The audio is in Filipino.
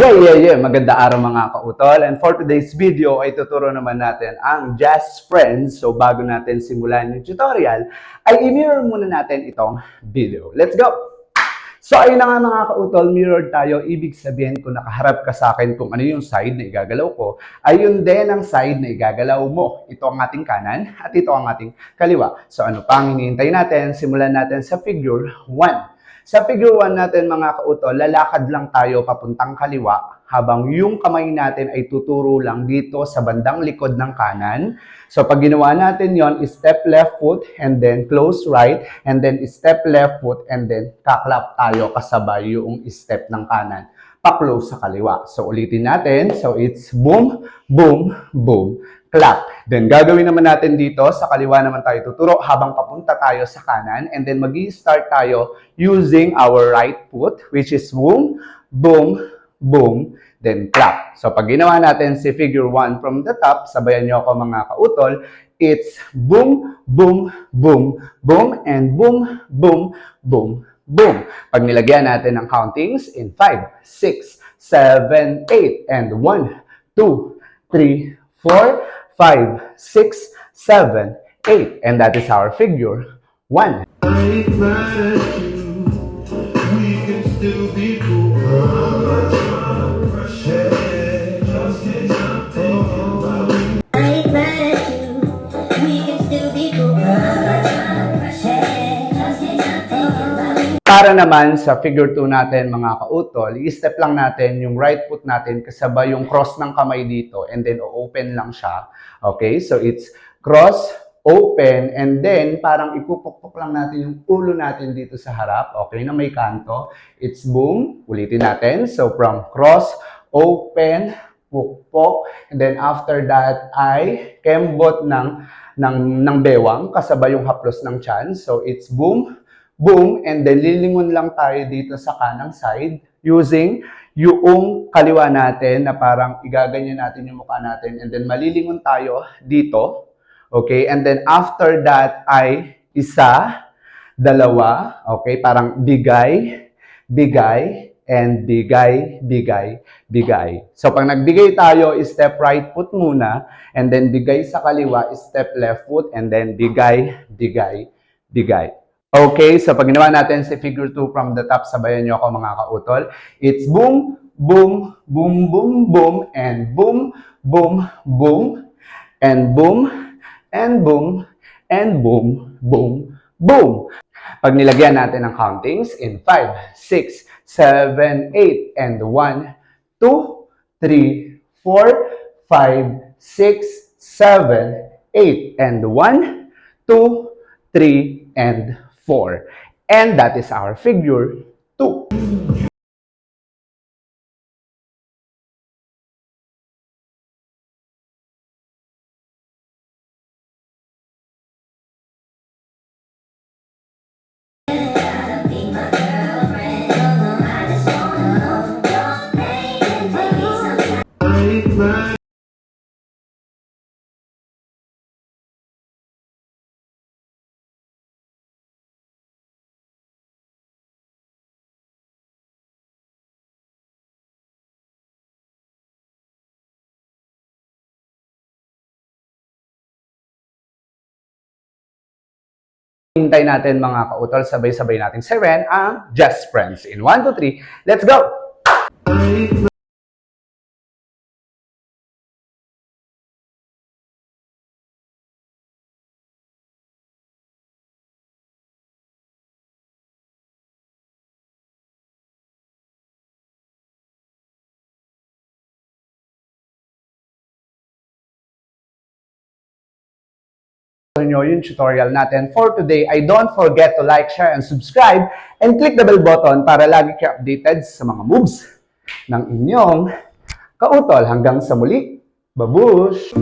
Maganda araw mga kautol. And for today's video ay tuturo naman natin ang Just Friends. So bago natin simulan yung tutorial, ay i-mirror muna natin itong video. Let's go! So ayun na nga mga kautol, mirror tayo. Ibig sabihin kung nakaharap ka sa akin kung ano yung side na igagalaw ko, ayun din ang side na igagalaw mo. Ito ang ating kanan at ito ang ating kaliwa. So ano pa ang hinihintay natin? Simulan natin sa figure 1. Sa figure 1 natin mga kautol, lalakad lang tayo papuntang kaliwa habang yung kamay natin ay tuturo lang dito sa bandang likod ng kanan. So pag ginawa natin yon, step left foot and then close right and then step left foot and then kaklap tayo kasabay yung step ng kanan. Pa-close sa kaliwa. So ulitin natin. So it's boom, boom, boom, clap. Then gagawin naman natin dito, sa kaliwa naman tayo tuturo habang papunta tayo sa kanan and then magi-start tayo using our right foot which is boom, boom, boom, then clap. So pag ginawa natin si figure 1 from the top, sabayan nyo ako mga kautol, it's boom, boom, boom, boom, and boom, boom, boom, boom. Pag nilagyan natin ng countings in 5, 6, 7, 8, and 1, 2, 3, 4, 5, 6, 7, 8. And that is our figure 1. Para naman sa figure 2 natin mga kautol, i-step lang natin yung right foot natin kasabay yung cross ng kamay dito and then open lang siya. Okay, so it's cross, open, and then parang ipupukpok lang natin yung ulo natin dito sa harap. Okay, na may kanto. It's boom. Ulitin natin. So from cross, open, pukpok, and then after that ay kembot ng bewang kasabay yung haplos ng tiyan. So it's boom, boom, and then lilingon lang tayo dito sa kanang side using yung kaliwa natin na parang igaganyan natin yung mukha natin and then malilingon tayo dito. Okay, and then after that ay isa, dalawa, okay, parang bigay, bigay, and bigay, bigay, bigay. So pag nagbigay tayo, step right foot muna, and then bigay sa kaliwa, step left foot, and then bigay, bigay, bigay. Okay, so pag ginawa natin si figure 2 from the top, sabayan nyo ako mga kautol. It's boom, boom, boom, boom, boom, and boom, boom, boom, and boom, and boom, and boom, boom, boom. Pag nilagyan natin ang countings in 5, 6, 7, 8, and 1, 2, 3, 4, 5, 6, 7, 8, and 1, 2, 3, and 4. And that is our figure 2. Hintay natin mga kautol, sabay-sabay natin siren ang Just Friends. In 1, 2, 3, let's go! Nyo yung tutorial natin for today ay don't forget to like, share, and subscribe and click the bell button para lagi kayo updated sa mga moves ng inyong kautol. Hanggang sa muli, babush!